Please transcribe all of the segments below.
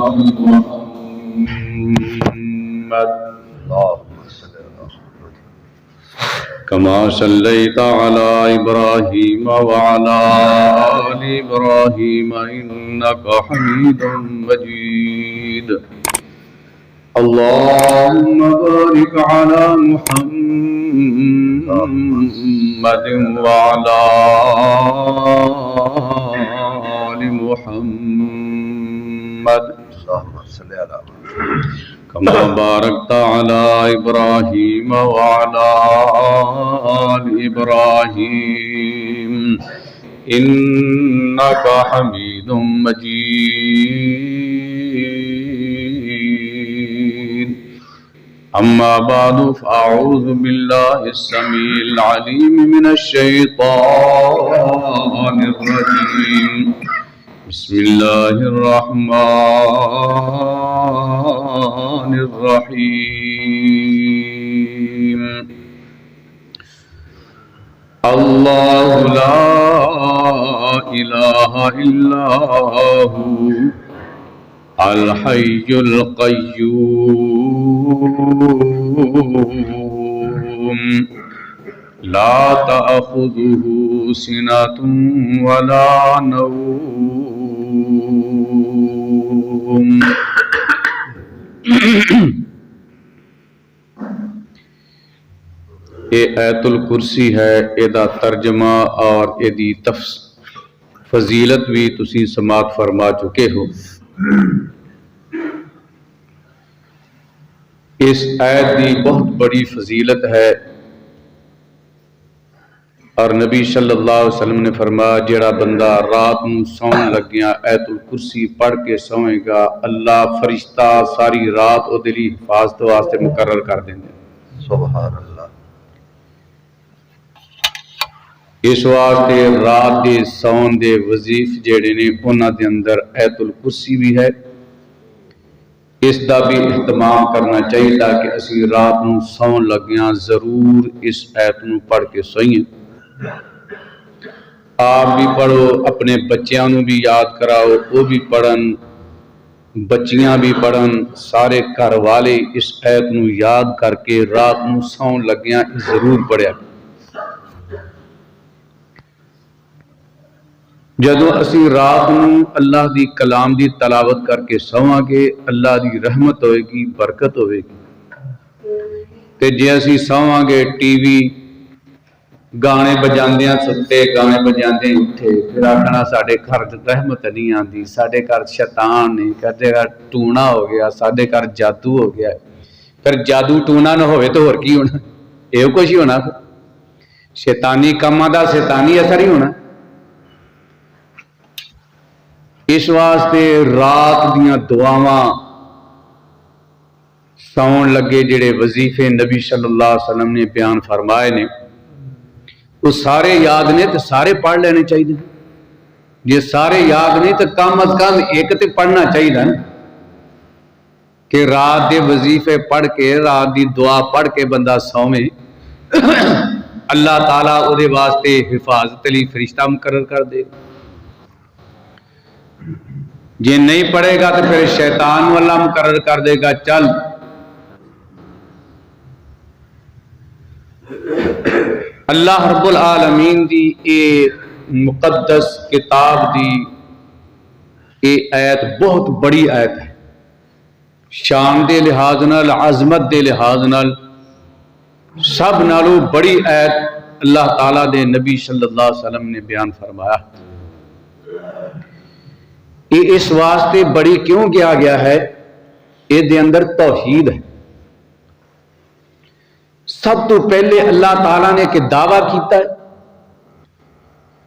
محمد كما صليت على إبراهيم وعلى آل إبراهيم إنك حميد مجيد اللهم بارك على محمد وعلى آل محمد كما باركت على إبراهيم وعلى آل إبراهيم إنك حميد مجيد أما بعد فأعوذ بالله السميع العليم من الشيطان الرجيم بسم الله الرحمن الرحيم الله لا إله إلا هو الحي القيوم لا تأخذه سنة ولا نوم یہ آیت الکرسی ہے، ایدا ترجمہ اور ایدی فضیلت بھی تسی سماعت فرما چکے ہو۔ اس آیت دی بہت بڑی فضیلت ہے اور نبی صلی اللہ علیہ وسلم نے فرمایا جیڑا بندہ رات نو سون لگیاں آیت الکرسی پڑھ کے سوئے گا، اللہ فرشتہ ساری رات او دلی حفاظت واسطے مقرر کر دیں گے۔ سبحان اللہ۔ اس واسطے رات دے سون دے وظیف جیڑے نے انہاں دے اندر آیت الکرسی بھی ہے، اس دا بھی اہتمام کرنا چاہیے تاکہ اسی رات نو سون لگیاں ضرور اس آیت نو پڑھ کے سوئیں۔ آپ بھی پڑھو، اپنے بچیاں نو بھی یاد کراؤ، وہ بھی پڑھن، بچیاں بھی پڑھن، سارے گھر والے اس آیت نو یاد کر کے رات نو سون لگیاں ضرور پڑھیا۔ جدوں اسی رات نو اللہ دی کلام دی تلاوت کر کے سواں گے، اللہ دی رحمت ہوئے گی، برکت ہوئے گی۔ تے جے اسی سواں گے ٹی وی گانے بجاندیاں ستے، گانے بجاندے اٹھے، پھر آکھنا ساڈے گھر رحمت نہیں آندی، ساڈے گھر شیطان نے، ساڈے گھر ٹونا ہو گیا، ساڈے گھر جادو ہو گیا۔ پھر جادو ٹونا نہ ہوئے تو اور کی ہونا؟ یہ کچھ ہی ہونا، شیطانی کاماں دا شیطانی اثر ہی ہونا۔ اس واسطے رات دیاں دعاواں سون لگے جڑے وظیفے نبی صلی اللہ علیہ وسلم نے بیان فرمائے نے، وہ سارے یاد نے تو سارے پڑھ لینے چاہیے۔ یہ سارے یاد نہیں تو کم از کم ایک تے پڑھنا چاہیے نا، کہ رات دے وظیفے پڑھ کے، رات دی دعا پڑھ کے بندہ سویں، اللہ تعالیٰ او دے واسطے حفاظت لی فرشتہ مقرر کر دے گا۔ جے نہیں پڑھے گا تو پھر شیطان کو اللہ مقرر کر دے گا، چل اللہ رب العالمین دی اے مقدس کتاب دی اے آیت بہت بڑی آیت ہے، شان دے لحاظ نال، عظمت دے لحاظ نال سب نالوں بڑی آیت اللہ تعالیٰ دے نبی صلی اللہ علیہ وسلم نے بیان فرمایا۔ یہ اس واسطے بڑی کیوں کیا گیا ہے؟ یہ دے اندر توحید ہے۔ سب تو پہلے اللہ تعالیٰ نے کہ دعویٰ کیتا ہے،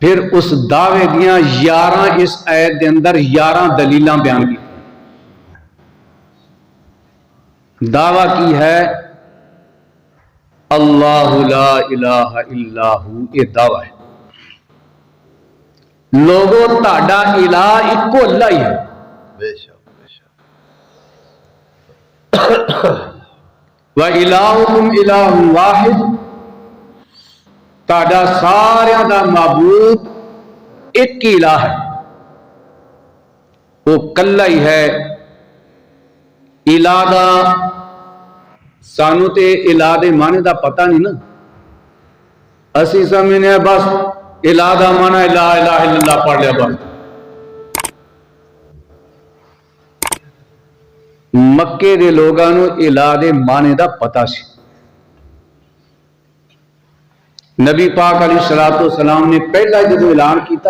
پھر اس دعوے دیاں 11 اس آیت دے اندر 11 دلیلاں بیان کی۔ دعویٰ کی ہے اللہ لا الہ الا ہو، یہ دعویٰ ہے۔ لوگوں تہاڈا الہ اکو اللہ ہی ہے، بے شک وَإِلَٰهُكُمْ إِلَٰهٌ وَاحِدٌ، تہاڈا ساریاں دا معبود ایک ہی الہ ہے، وہ کلا ہی ہے، الہ دا سانو تے الہ دے معنی دا پتہ نہیں نا، اسی سمجھنے بس الہ دا معنی لا الہ الا اللہ پڑھ لیا بس. مکے دے لوگاں نو الہ دے معنی دا پتہ سی. نبی پاک علیہ الصلوۃ والسلام نے پہلا جدو اعلان کیتا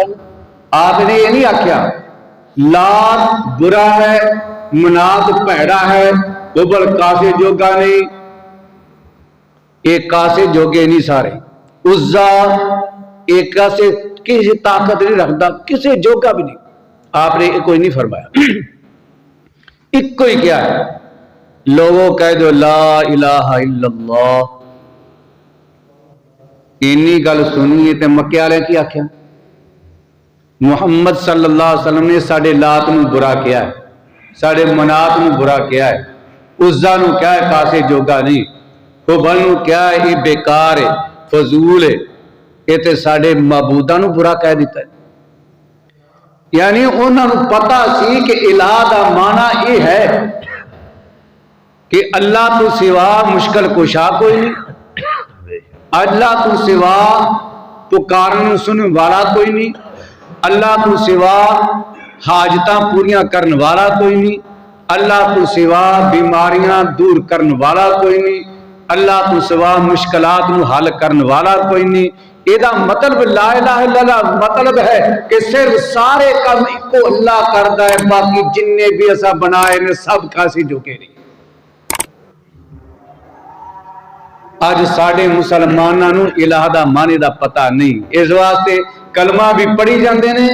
آپ نے یہ نہیں آکھیا لات برا ہے، منات بھڑا ہے، حبل کاسے جوگا نہیں، ایک کاسے جوگے نہیں سارے، عزا ایک کاسے کسی طاقت نہیں رکھتا، کسی جوگا بھی نہیں. آپ نے کوئی نہیں فرمایا. ایک کوئی کیا ہے، لوگوں کہہ دو لا الہ الا اللہ. اینی گل سنیے تے مکے والے کی آخیا محمد صلی اللہ علیہ وسلم نے ساڈے لات نو برا کیا ہے، ساڈے منات نو برا کیا ہے، عزا نو کیا ہے کاسے جوگا نہیں، حبل نو کیا ہے یہ بیکار ہے، فضول ہے، یہ تے ساڈے معبوداں نو برا کہہ دیتا ہے. یعنی انہوں نے پتا سی کہ الہ دا معنی یہ ہے کہ اللہ تو سوا مشکل کشا کوئی نہیں، اللہ تو سوا پکارن سنن والا کوئی نہیں، اللہ تو سوا حاجتاں پوریاں کرن والا کوئی نہیں، اللہ تو سوا بیماریاں دور کرن والا کوئی نہیں، اللہ تو سوا مشکلات نو حل کرن والا کوئی نہیں. یہ مطلب لا الہ الا اللہ مطلب ہے کہ صرف سارے کام کو اللہ کرتا ہے، باقی جننے بھی ایسا بنائے نے سب کاسی جو کہ نہیں. آج ساڑھے مسلمانوں نو الہ دا معنی دا پتہ نہیں، اس واسطے کلمہ بھی پڑھی جاندے نے،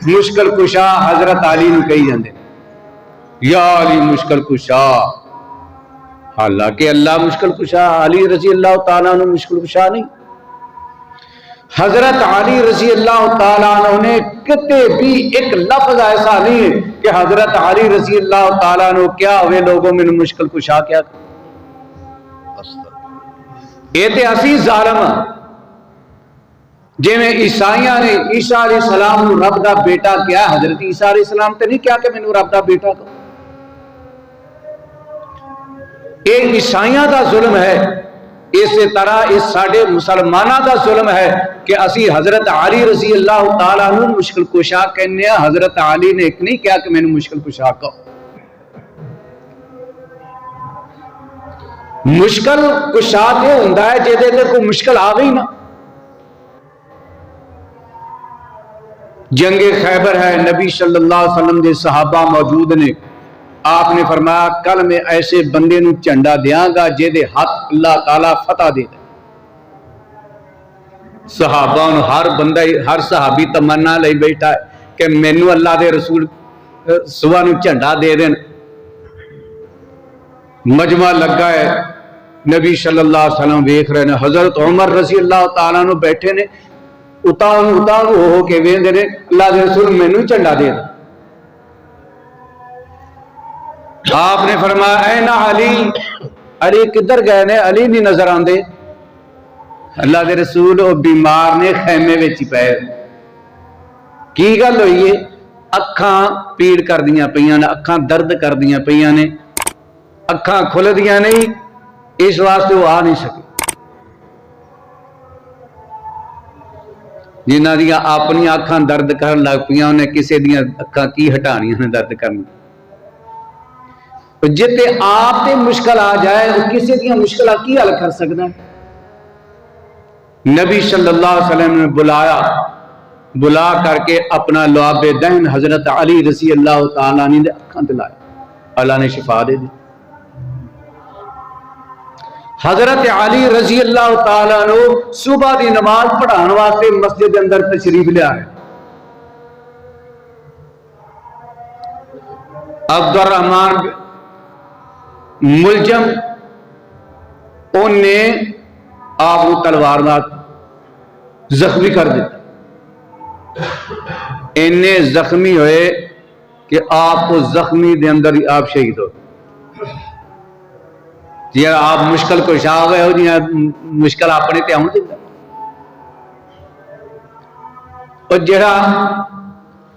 مشکل کشا حضرت علی نو کہی جاندے یا علی مشکل کشا، حالانکہ اللہ مشکل کشا، علی رضی اللہ تعالیٰ عنہ مشکل کشا نہیں. حضرت علی رضی اللہ تعالیٰ عنہ نے کتے بھی ایک لفظ ایسا نہیں ہے کہ حضرت علی رضی اللہ تعالیٰ عنہ کیا ہوئے لوگوں میں مشکل کشا کیا. یہ تے اسی ظالم جی میں عیسائیاں نے عیسیٰ علیہ السلام نو رب دا بیٹا کیا، حضرت عیسیٰ علیہ السلام تے نہیں کیا کہ میں نو رب دا بیٹا کہو. یہ عیسائیاں دا ظلم ہے. اسی طرح اس ساڑھے مسلمانہ دا ظلم ہے کہ اسی حضرت علی رضی اللہ تعالیٰ عنہ مشکل کشا کہنے ہیں، حضرت علی نے ایک نہیں کیا کہ میں نے مشکل کشا کہو. مشکل کشا تے ہوندا ہے جے دے کوئی مشکل آ گئی نا. جنگ خیبر ہے، نبی صلی اللہ علیہ وسلم دے صحابہ موجود نے، آپ نے فرمایا کل میں ایسے بندے نو جھنڈا دیاں گا جے دے ہاتھ اللہ تعالیٰ فتح دے دے. صحابہ ہر بندہ ہر صحابی تمنا لئی بیٹھا ہے کہ مینوں اللہ دے رسول صبح نو جھنڈا دے دین. مجمع لگا ہے، نبی صلی اللہ علیہ وسلم ویکھ رہے ہیں، حضرت عمر رضی اللہ تعالیٰ عنہ بیٹھے نے، اتار ہو کے ویندے نے اللہ دے رسول مینوں جھنڈا دے دے. آپ نے فرمایا اے نا علی، علی کدھر گئے نے؟ علی نہیں نظر آندے. اللہ دے رسول وہ بیمار نے خیمے وچ پے. کی گل ہوئی ہے؟ اکھاں پیڑ کر دیاں پیاں نے، اکھاں درد کر دیاں پیاں نے، اکھاں کھل دیاں نہیں، اس واسطے وہ آ نہیں سکے. جنہ دیاں اپنی اکھاں درد کرن لگ پیاں انہیں کسے دیاں اکھاں کی ہٹانیاں نے درد کرنی. جتے آپ تے مشکل آ جائے وہ کسی دیا مشکلہ کی حل کر سکتا ہے؟ نبی صلی اللہ علیہ وسلم نے بلا کر کے اپنا لعاب دہن حضرت علی رضی اللہ تعالیٰ نے اکھاں دلائے، اللہ نے شفا دے دی. حضرت علی رضی اللہ تعالیٰ نے صبح دی نماز پڑھان واسطے مسجد اندر تشریف لیا ہے. عبد الرحمن ملجم انہیں آپ کو تلوار زخمی کر دیتا. انہیں زخمی ہوئے کہ آپ کو زخمی دے اندر ہی آپ شہید ہو. جی آپ مشکل کو شاہ ہوئے ہو، جی مشکل اپنے تے آن دیتا. اور جڑا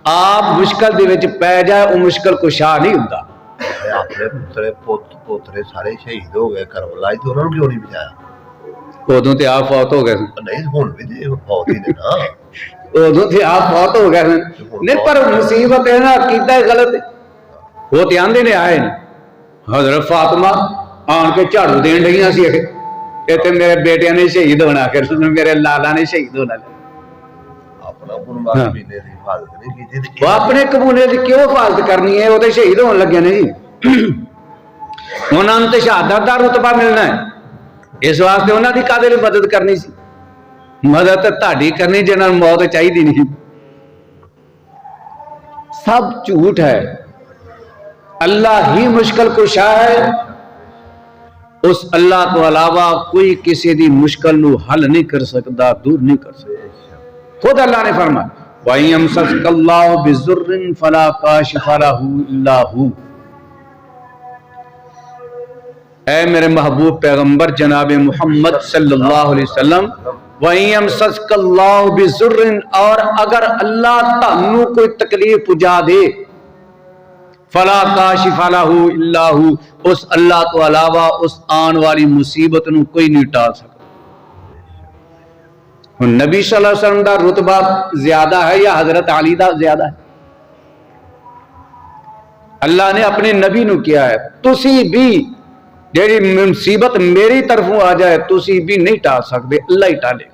آپ مشکل دے وچ پے جائے وہ مشکل کو شاہ نہیں ہوتا. اپنے پترے پوترے سارے شہید ہو گئے کربلا تو انہوں نے کیوں نہیں بچایا؟ ادوں تے آپ فوت ہو گئے سن نہیں ہن بھی تے فوت ہی نے نا ادوں تے آپ فوت ہو گئے سن نہیں پر مصیبت ہے نا عقیدہ غلط ہے وہ تے آندے نے آئے حضرت فاطمہ آن کے جھاڑو دین ڈیاں سی تے میرے بیٹیاں نے شہید ہونا پھر میرے لالا نے شہید ہونا اپنا قربان بھی نے حفاظت نہیں کی وہ اپنے قبونے کی کیوں حفاظت کرنی ہے وہ تو شہید ہونے لگے نے جی انہوں نے تو شہادت کا رتبہ ملنا ہے اس واسطے انہوں کی کدے مدد کرنی سی مدد تہاڈی کرنی جنہاں نوں موت چاہیے نہیں سب جھوٹ ہے اللہ ہی مشکل کشا ہے اس اللہ تو علاوہ کوئی کسی دی مشکل نو حل نہیں کر سکتا دور نہیں کر سکتا خود اللہ نے فرمایا وَإِن يَمْسَسْكَ اللَّهُ بِضُرٍّ فَلَا كَاشِفَ لَهُ إِلَّا هُوَ اے میرے محبوب پیغمبر جناب محمد صلی اللہ علیہ وسلم وَإِن يَمْسَسْكَ اللَّهُ بِضُرٍّ اور اگر اللہ تانوں کوئی تکلیف پہنچا دے فلا کاشف لہ الا ہو اس اللہ تو علاوہ اس آن والی مصیبت نو کوئی نہیں ٹال سکتا نبی صلی اللہ علیہ وسلم دا رتبہ زیادہ ہے یا حضرت علی دا زیادہ ہے اللہ نے اپنے نبی نو کیا ہے تسی بھی جیڑی مصیبت میری طرفوں آ جائے تسی بھی نہیں ٹال سکتے اللہ ہی ٹالے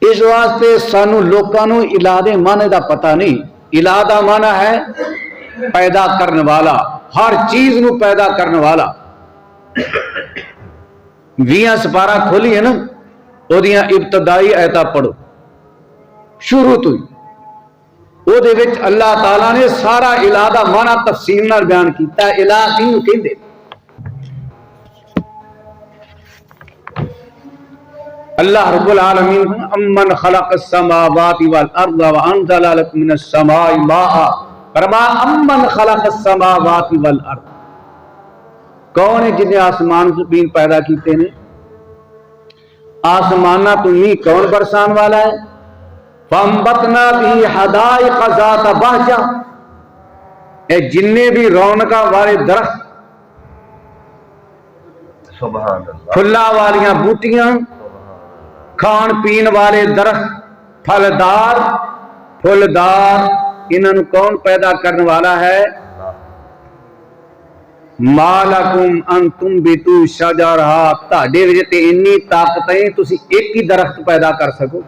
اس واسطے سانو لوکانو الہ دے معنی دا پتہ نہیں الہ دا معنی ہے پیدا کرنے والا ہر چیز نو پیدا کرنے والا 20 سپارہ کھولی ہے نا وہ دیاں ابتدائی آیتاں پڑھو شروع تو ہی وہ دے وچ اللہ تعالیٰ نے سارا الہ دا معنی تفصیل نال بیان کیتا ہے الہ کیوں کہندے اللہ رب العالمین امن خلق السماوات والارض وانزل لكم من السماء ماء فرما امن خلق السماوات والارض کون ہے جن نے آسمان زمین پیدا کیتے ہیں آسمانہ تو نہیں کون برسان والا ہے فانبتنا به حدائق ذات بہجہ اے جننے بھی رونقاں والے درخت سبحان اللہ پھلا والیاں بوٹیاں کھان پین والے درخت پھلدار انہوں کون پیدا کرنے والا ہے مالکم ان تنبتوا شجرہا تہاڈے وچ تے انی طاقت ہے تسی ایک ہی درخت پیدا کر سکو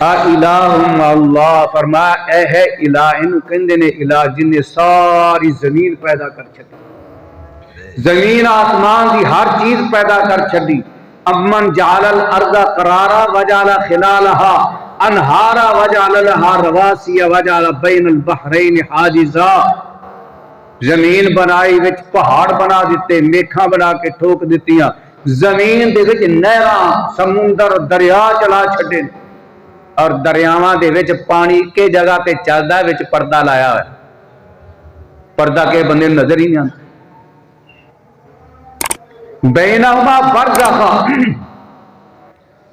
الہ اللہ فرمایا اے ہے الہ انہوں کہندے نے الہ جن نے ساری زمین پیدا کر چھڈی زمین آسمان دی ہر چیز پیدا کر چھڈی امن جعل الارض قرارا وجعل خلالہا انہارا وجعل لہا رواسی وجعل بین البحرین حاجزا زمین بنائی وچ پہاڑ بنا دیتے میکھاں بنا کے ٹھوک دیتیاں زمین دے وچ نہراں سمندر دریا چلا چھڈے اور دریاواں دے وچ پانی کے جگہ تے چلدا ہے وچ پردہ لایا ہے پردہ کے بندے نظر ہی نہیں آتا بینہما برزخا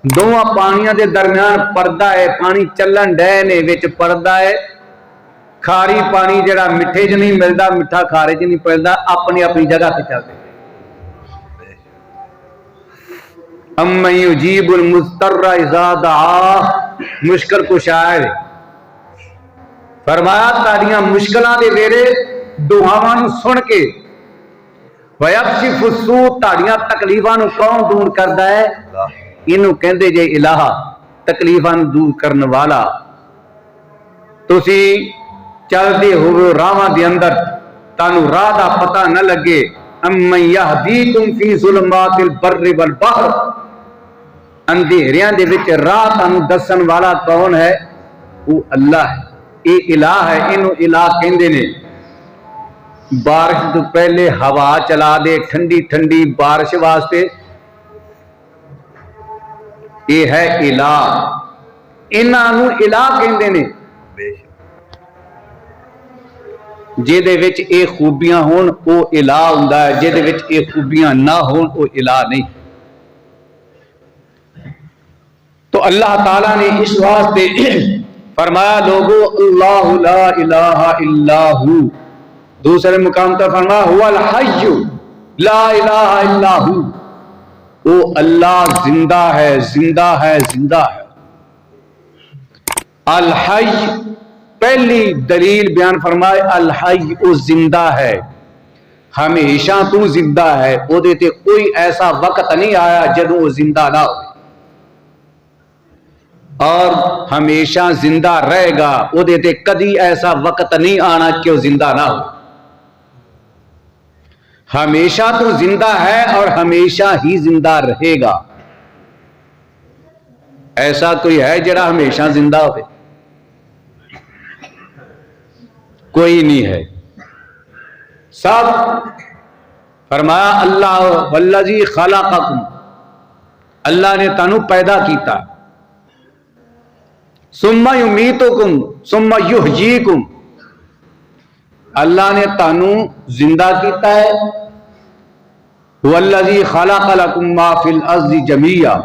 دونوں پانیاں دے درمیان پردہ ہے پانی چلن ڈے نے وچ پردہ ہے کھاری پانی جڑا مٹھے چ نہیں ملدا مٹھا کھارے چ نہیں پلدا اپنی اپنی جگہ تے چلدے امن یجیب المضطر اذا دعاہ مشکل کشا ہے فرمایا تاڑیاں مشکلاں دے ویلے دعاواں نوں سن کے وَيَكْشِفُ السُّوءَ تاڑیاں تکلیفاں نوں کون دور کردا ہے انہوں کہندے جے الہ تکلیفاں نوں دور کرن والا تسی چلدے ہوئے راواں دے اندر تانوں راہ دا پتہ نہ لگے امن یہدیکم فی ظلمات البر والبحر اندھیریاں دے وچ راہ تانوں دسن والا کون ہے وہ اللہ ہے اے الہ ہے انہوں الہ کہندے نے بارش تو پہلے ہوا چلا دے ٹھنڈی ٹھنڈی بارش واسطے یہ ہے الہ انہاں نوں الہ کہندے نے جے وچ اے خوبیاں ہون او الہ ہوندا ہے جے وچ اے خوبیاں نہ ہون او الہ نہیں اللہ تعالیٰ نے اس واسطے فرمایا لوگو اللہ لا الہ الا ہو، دوسرے مقام پر فرمایا هو الحی لا الہ الا ہو، وہ اللہ زندہ ہے زندہ ہے زندہ ہے۔ الحی پہلی دلیل بیان فرمائے، الحی وہ زندہ ہے، ہمیشہ تو زندہ ہے، وہ دیتے کوئی ایسا وقت نہیں آیا جدوں وہ زندہ نہ ہو، اور ہمیشہ زندہ رہے گا، وہ دیتے کدی ایسا وقت نہیں آنا کہ وہ زندہ نہ ہو۔ ہمیشہ تو زندہ ہے اور ہمیشہ ہی زندہ رہے گا۔ ایسا کوئی ہے جڑا ہمیشہ زندہ ہوئے؟ کوئی نہیں ہے۔ سب فرمایا اللہ والذی خلقکم، اللہ نے تانوں پیدا کیتا، ثم یمیتکم ثم یحییکم، اللہ نے تانوں زندہ کیتا ہے، والذی خلق لکم ما فی الارض جمیعا،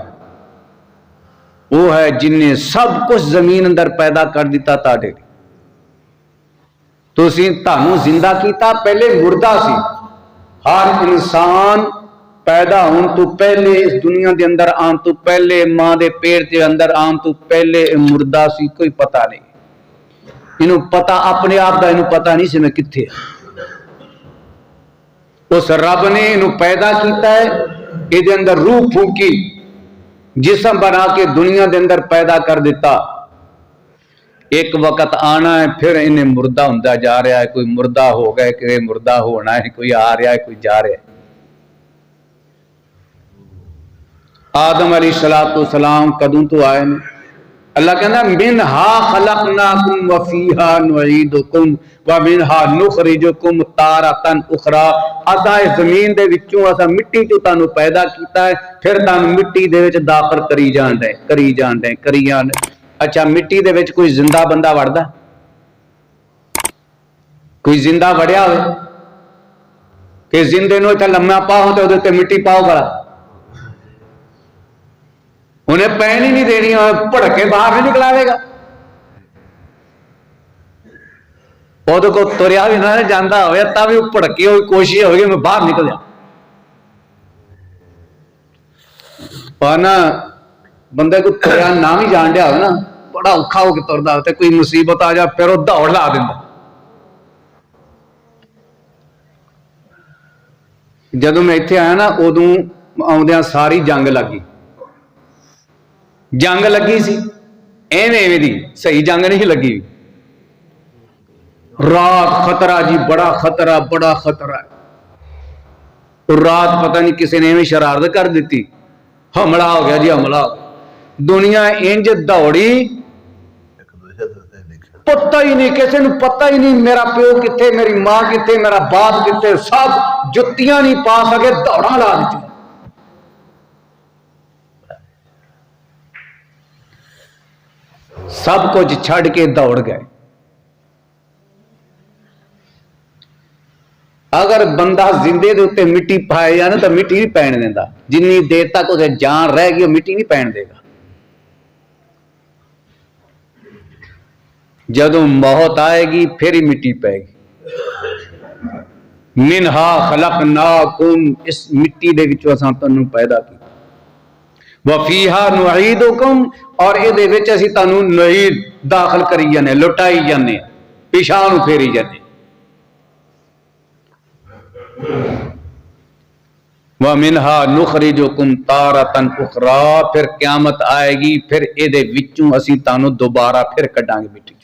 وہ ہے جن نے سب کچھ زمین اندر پیدا کر دیتا تاڈے، تو تانوں زندہ کیتا، پہلے مردہ سی، ہر انسان پیدا ہون تو پہلے، اس دنیا دے اندر آن تو پہلے، ماں دے پیٹ دے اندر آن تو پہلے مردہ سی، کوئی پتہ نہیں، انہوں پتہ اپنے آپ دا انہوں پتہ نہیں سی میں کتھے، اس رب نے انہوں پیدا کیتا ہے، یہ دے اندر روح پھونکی، جسم بنا کے دنیا دے اندر پیدا کر دیتا، ایک وقت آنا ہے پھر انہیں مردہ ہوندہ جا رہا ہے، کوئی مردہ ہو گئے کہ مردہ ہونا ہے، کوئی آ رہا ہے کوئی جا رہا ہے۔ آدم علیہ السلام کدوں تو آئے نہیں، اللہ کہنا منہا خلقناکم وفیہا نعیدکم ومنہا نخرجکم تارۃ اخری، اسا اس زمین دے وچوں اسا مٹی تو تانوں پیدا کیتا ہے، پھر تانوں مٹی دے وچ داخل کری جان دے۔ اچھا مٹی دے وچ کوئی زندہ بندہ وڑدا؟ کوئی زندہ وڑیا ہوئے کہ زندے نو اتنا لمحہ پاؤ تو ادھر مٹی پاؤ بڑا، انہیں پین ہی نہیں دینی، پڑکے باہر نہیں نکلاوے گا، وہ کو تریا بھی نہ جانا ہوئے تب بھی پڑکی ہوئی کوشش ہوگی میں باہر نکل جاؤں، پانا بندے کو تریا نام ہی جان دیا ہوگا نا، بڑا اوکھا ہو کے تردا ہوتا ہے، کوئی مصیبت آ جا پھر وہ دوڑ لا دینا۔ جدوں میں اتنے آیا نا ادوں آدھا ساری جنگ لگی، جنگ لگی سی ایویں دی، صحیح جنگ نہیں لگی، رات خطرہ جی، بڑا خطرہ بڑا خطرہ، رات پتہ نہیں کسی نے ایویں شرارت کر دیتی، حملہ ہو گیا جی، حملہ ہو گیا، دنیا انج دوڑی، پتہ ہی نہیں کسی نے، پتہ ہی نہیں میرا پیو کتھے، میری ماں کتھے، میرا باپ کتھے، سب جتیاں نہیں پا سکے، دوڑاں لا دیتی، سب کچھ چھڑ کے دوڑ گئے۔ اگر بندہ زندے دے اتے مٹی پائے جانا تو مٹی نہیں پہن دینا، جنی دیر تک اسے جان رہ گی وہ مٹی نہیں پہن دے گا، جدوں موت آئے گی پھر ہی مٹی پائے گی۔ منہا خلقناکم، اس مٹی دے وچوں اساں تانوں پیدا کیتا، وفیہا نعیدکم، اور اے دے وچ اسی تانوں نعید داخل کری جانے، لٹائی جانے، پیشاں نوں پھیری جانے، وَمِنْهَا نُخْرِجُكُمْ تَارَةً أُخْرَىٰ، پھر قیامت آئے گی پھر اے دے وچوں اسی تانوں دوبارہ پھر کڈاں گے مٹی چوں۔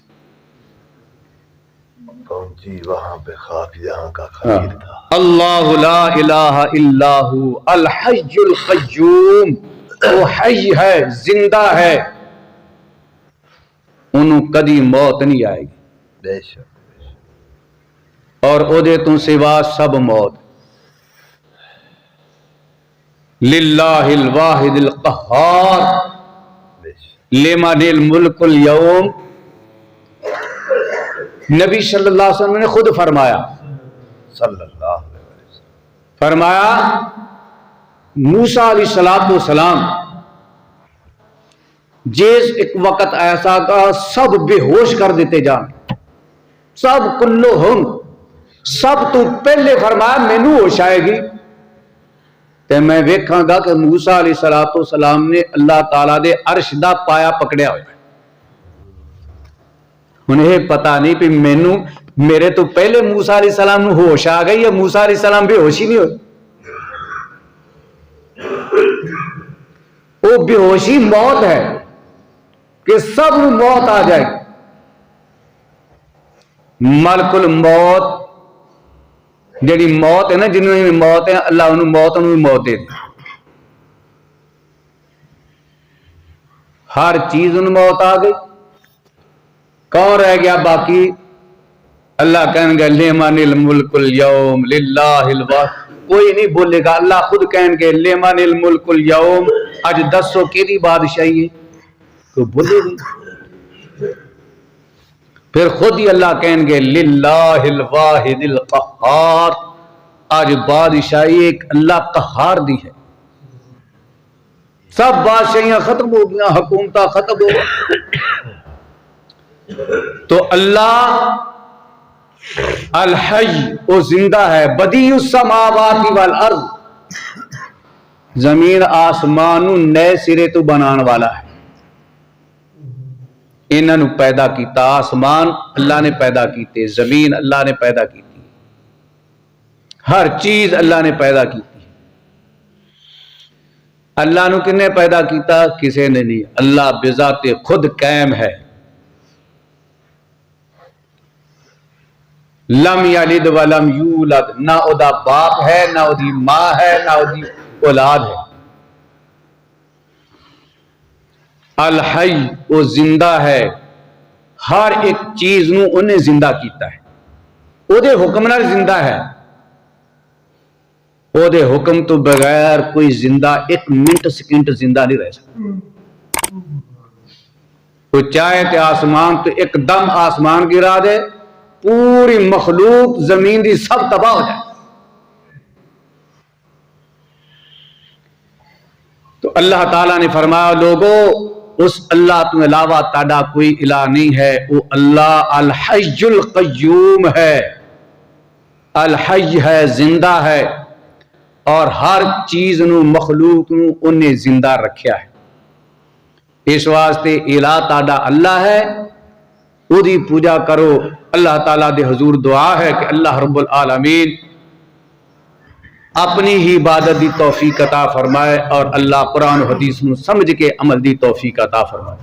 جی وہاں پہ خواب یہاں کا خبیر تھا۔ اللہ لا الہ الا ہو الحی القیوم، وہ حی ہے زندہ ہے، انہوں کدی موت نہیں آئے گی، بے شک، اور او دے تو سوا سب موت۔ للہ الواحد القہار لمن الملک اليوم، نبی صلی اللہ علیہ وسلم نے خود فرمایا، صلی اللہ علیہ وسلم فرمایا موسیٰ علیہ السلام جس ایک وقت ایسا کا سب بے ہوش کر دیتے جان، سب کلہم، سب تو پہلے فرمایا مینوں ہوش آئے گی تے میں ویکھاں گا کہ موسیٰ علیہ السلام نے اللہ تعالیٰ دے عرش دا پایا پکڑیا ہویا۔ انہیں پتہ نہیں کہ مینوں میرے تو پہلے موسیٰ علیہ السلام نو ہوش آ گئی یا موسیٰ علیہ السلام بے ہوشی نہیں ہوئی۔ وہ بے ہوشی موت ہے کہ سب نو موت آ جائے گی۔ ملک الموت جیڑی موت ہے نا، جنہوں نے موت ہے اللہ انہوں موت دے دے، ہر چیز انہوں موت آ گئی، کون رہ گیا باقی؟ اللہ کہیں گے لمن الملک اليوم للہ الواحد، کوئی نہیں بولے گا، اللہ خود کہیں گے لمن الملک اليوم، اج دسو کیدی بادشاہی ہے، تو بولے نہیں، پھر خود ہی اللہ کہیں گے للہ الواحد القہار، آج بادشاہی ایک اللہ قہار دی ہے، سب بادشاہیاں ختم ہو گیا، حکومتہ ختم ہو گیا، تو اللہ الحی وہ زندہ ہے، بدیع السماوات والارض، زمین آسمان نئے سرے تو بنان والا ہے، انہوں نے پیدا کیتا، آسمان اللہ نے پیدا کیتے، زمین اللہ نے پیدا کیتی، ہر چیز اللہ نے پیدا کیتی۔ اللہ نے کنے پیدا کیتا؟ کسی نے نہیں، اللہ بذات خود قائم ہے، لم یلد ولم یولد، نہ او دا باپ ہے، نہ او دی ماں ہے، نہ او دی اولاد ہے، الحی وہ زندہ ہے، ہر ایک چیز نو انہیں زندہ کیتا ہے، او دے حکم نال زندہ ہے، او دے حکم تو بغیر کوئی زندہ ایک منٹ سیکنڈ زندہ نہیں رہ سکتا، وہ چاہے تے آسمان تو ایک دم آسمان گرا دے، پوری مخلوق زمین دی سب تباہ ہو جائے۔ تو اللہ تعالیٰ نے فرمایا لوگو اس اللہ تو علاوہ تاڑا کوئی الہ نہیں ہے، وہ اللہ الحی القیوم ہے، الحی ہے، زندہ ہے، اور ہر چیز نو مخلوق نو انہیں زندہ رکھیا ہے، اس واسطے الہ تاڑا اللہ ہے، وہ دی پوجا کرو۔ اللہ تعالیٰ دے حضور دعا ہے کہ اللہ رب العالمین اپنی ہی عبادت دی توفیق عطا فرمائے، اور اللہ قرآن و حدیث نو سمجھ کے عمل دی توفیق عطا فرمائے۔